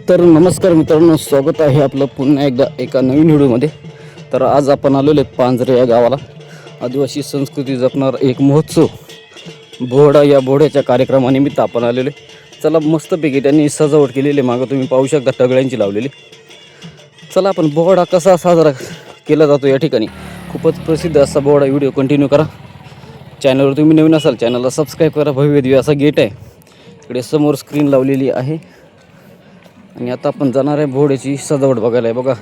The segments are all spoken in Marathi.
तर नमस्कार मित्रांनो, स्वागत आहे आपलं पुन्हा एकदा एका नवीन व्हिडिओमध्ये. तर आज आपण आलेलो आहेत पांजरे या गावाला. आदिवासी संस्कृती जपणार एक महोत्सव बोहडा या बोहड्याच्या कार्यक्रमानिमित्त आपण आलेलो आहे. चला, मस्तपैकी त्यांनी सजावट केलेली आहे. मागं तुम्ही पाहू शकता टगळ्यांची लावलेली. चला, आपण बोहडा कसा साजरा केला जातो या ठिकाणी, खूपच प्रसिद्ध असा बोहडा व्हिडिओ कंटिन्यू करा. चॅनलवर तुम्ही नवीन असाल चॅनलला सबस्क्राईब करा. भव्य दिव्य असा गेट आहे, इकडे समोर स्क्रीन लावलेली आहे. आणि आता आपण जाणार आहे बोहड्याची सजावट बघायला. आहे बघा,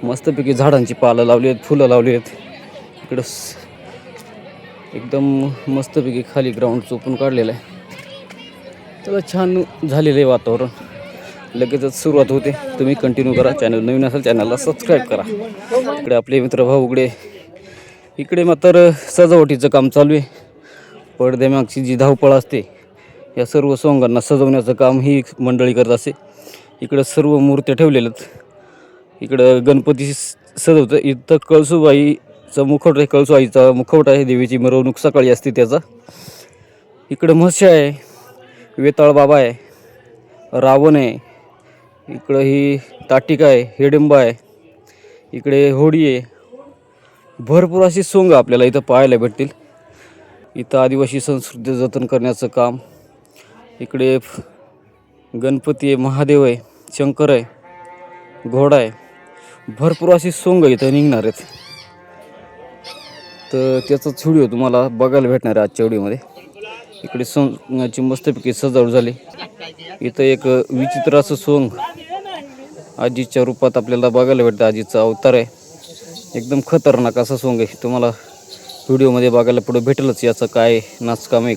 मस्तपैकी झाडांची पालं लावली आहेत, फुलं लावली आहेत. इकडं एकदम मस्तपैकी खाली ग्राउंड चोपून काढलेलं आहे. त्याला छान झालेलं आहे वातावरण. लगेचच सुरुवात होते. तुम्ही कंटिन्यू करा. चॅनल नवीन असेल चॅनलला सबस्क्राईब करा. इकडे आपले मित्र भाऊ उघडे, इकडे मात्र सजावटीचं काम चालू आहे. पडद्यामागची जी धावपळ असते या सर्व सोंगांना सजवण्याचं काम ही मंडळी करत असते. इकडं सर्व मूर्त्या ठेवलेल्या आहेत. इकडं गणपती सजवतं. इथं कळसूबाईचा मुखवटा आहे, कळसूबाईचा मुखवटा आहे. देवीची मिरवणूक सकाळी असते त्याचा. इकडं म्हशी आहे, वेताळ बाबा आहे, रावण आहे. इकडं ही ताटिका आहे, हिडिंबा आहे. इकडे होडी आहे. भरपूर अशी सोंग आपल्याला इथं पाहायला भेटतील. इथं आदिवासी संस्कृती जतन करण्याचं काम. इकडे गणपती आहे, महादेव आहे, शंकर आहे, घोडा आहे. भरपूर अशी सोंग इथं निघणार आहेत. तर त्याचाच व्हिडिओ तुम्हाला बघायला भेटणार आहे आजच्या व्हिडिओमध्ये. इकडे सोंगाची मस्तपैकी सजावट झाली. इथं एक विचित्र असं सोंग आजीच्या रूपात आपल्याला बघायला भेटतं. आजीचा अवतार आहे. एकदम खतरनाक असा सोंग आहे. तुम्हाला व्हिडिओमध्ये बघायला पुढे भेटेलच याचं काय नाचकाम आहे.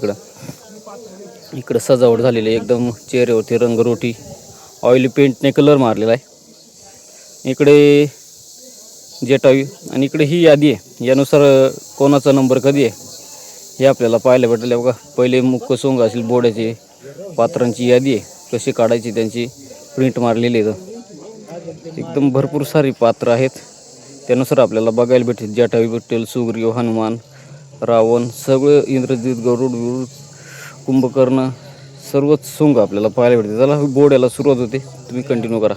इकडं सजावट झालेली आहे. एकदम चेहऱ्यावरती रंगरोटी, ऑइली पेंटने कलर मारलेला आहे. इकडे जटायू आणि इकडे ही यादी आहे. यानुसार कोणाचा नंबर कधी आहे हे आपल्याला पाहायला भेटेल. बघा, पहिले मुख्य सोंग असेल बोहड्याचे पात्रांची यादी आहे, कशी काढायची त्यांची प्रिंट मारलेली आहे. एकदम भरपूर सारी पात्र आहेत. त्यानुसार आपल्याला बघायला भेटेल. जटायू भेटेल, सुग्रीव, हनुमान, रावण, सगळं इंद्रजित, गरुड, कुंभकर्ण, सर्वच सोंग आपल्याला पाहायला भेटते. चला, बोहड्याला सुरुवात होते. तुम्ही कंटिन्यू करा.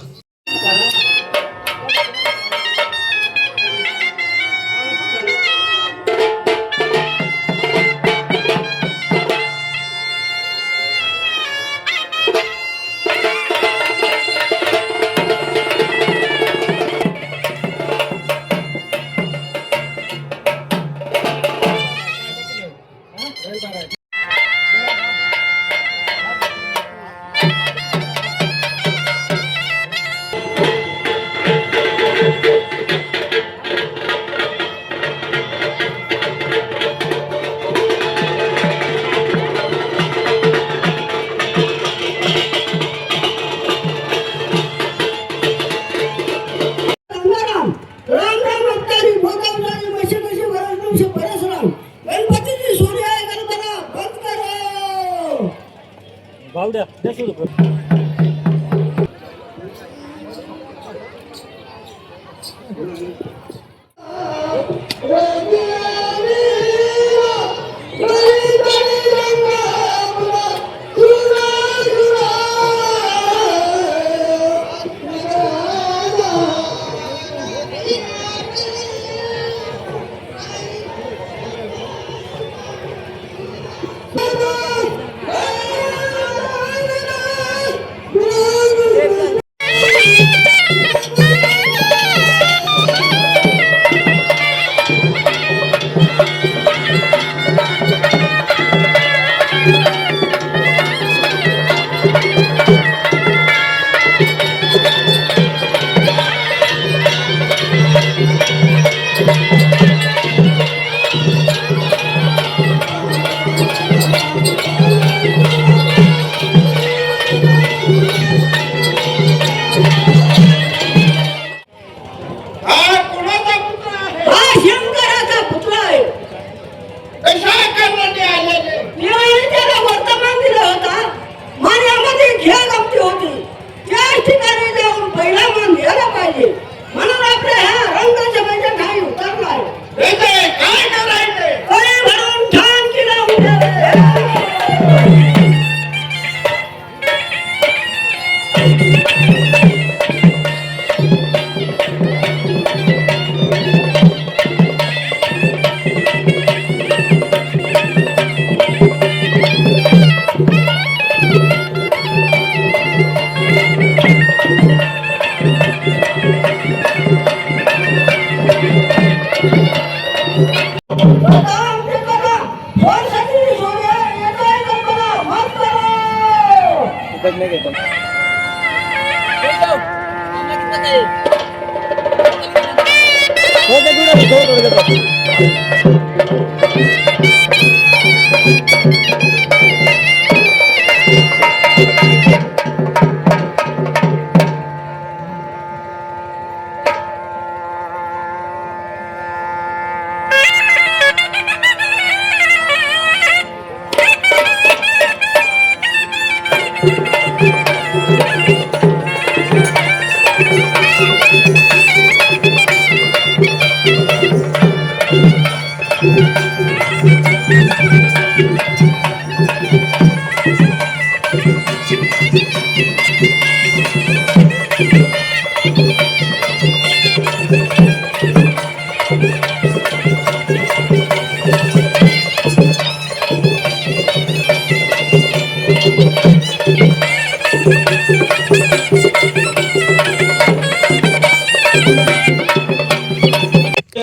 बावड्या द्या सुरू कर. पकडणे घेतो.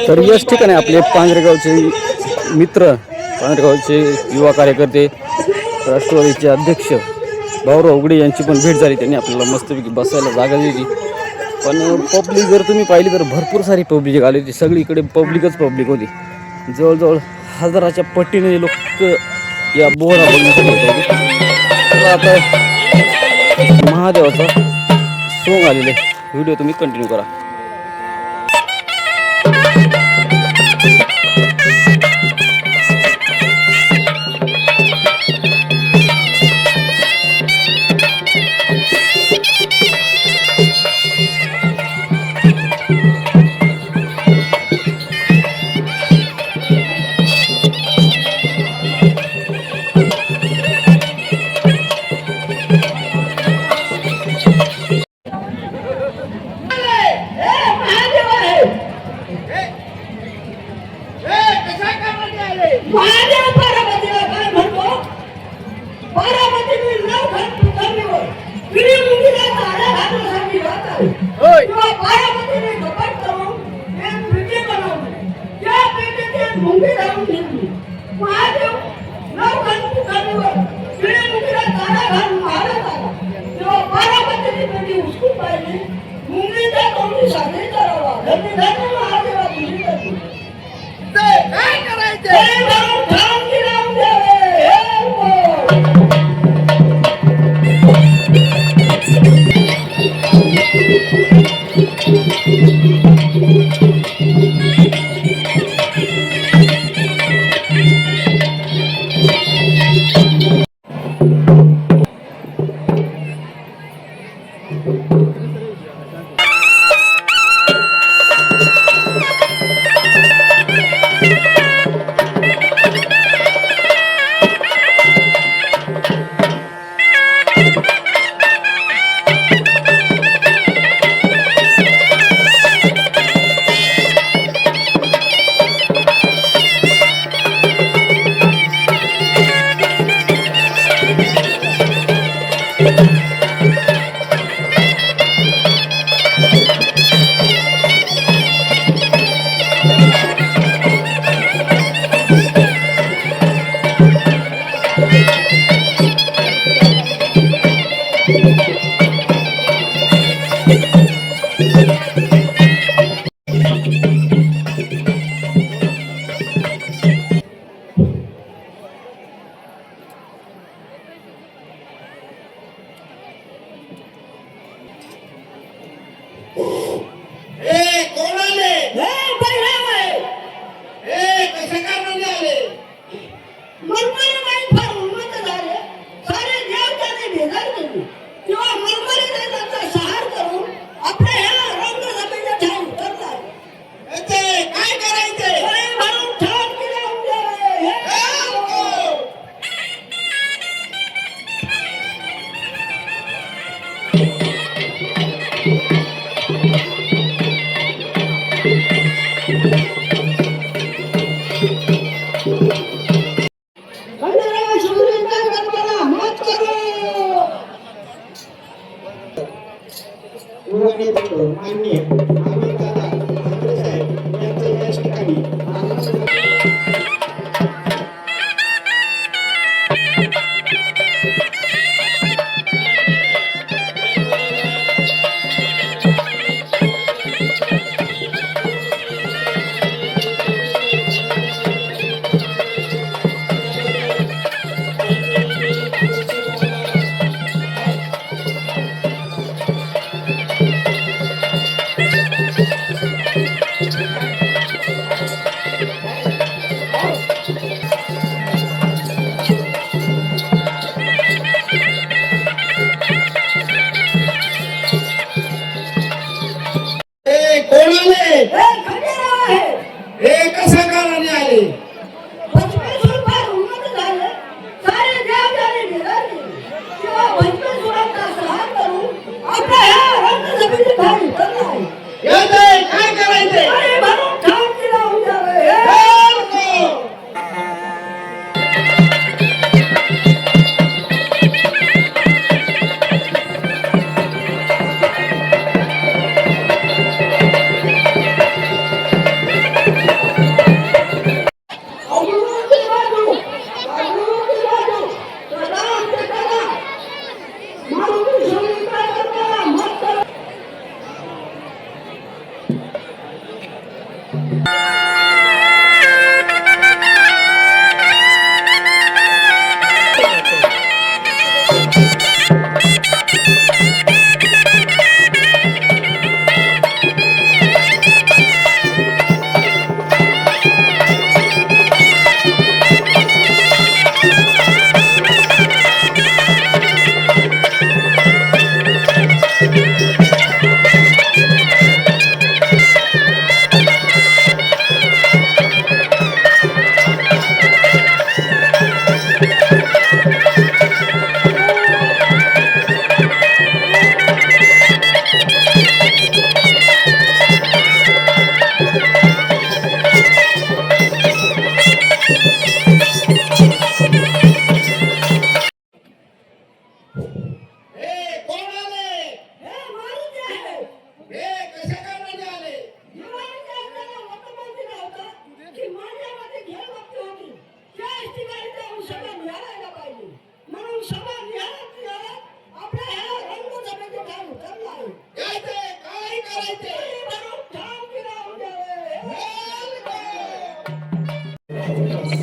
तर याच ठिकाणी आपले पांढरेगावचे मित्र, पांढरेगावचे युवा कार्यकर्ते, राष्ट्रवादीचे अध्यक्ष भाऊराव उघडे यांची पण भेट झाली. त्यांनी आपल्याला मस्तपैकी बसायला जागा दिली. पण पब्लिक जर तुम्ही पाहिली तर भरपूर सारी पब्लिक आली होती. सगळीकडे पब्लिकच पब्लिक होती. जवळजवळ हजाराच्या पट्टीने लोक या बोहरा बघण्यासाठी येत होते. तर आता महादेवाचा सोंग आलेला आहे. व्हिडिओ तुम्ही कंटिन्यू करा.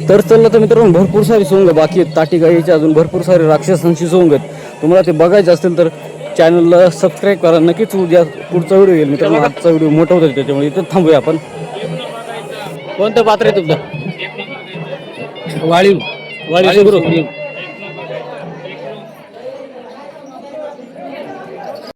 तर चाललं तर मित्रांनो भरपूर सारी सोंग बाकी आहेत. ताटी गाईचे अजून भरपूर सारे राक्षसांची सोंग आहेत. तुम्हाला ते बघायचे असतील तर चॅनलला सबस्क्राईब करा नक्कीच. उद्या पुढचा व्हिडिओ येईल मित्रांनो. आजचा व्हिडिओ मोठा होता त्याच्यामुळे इथं थांबूया आपण. कोणतं पात्र आहे तुमचं? वाळीव वारी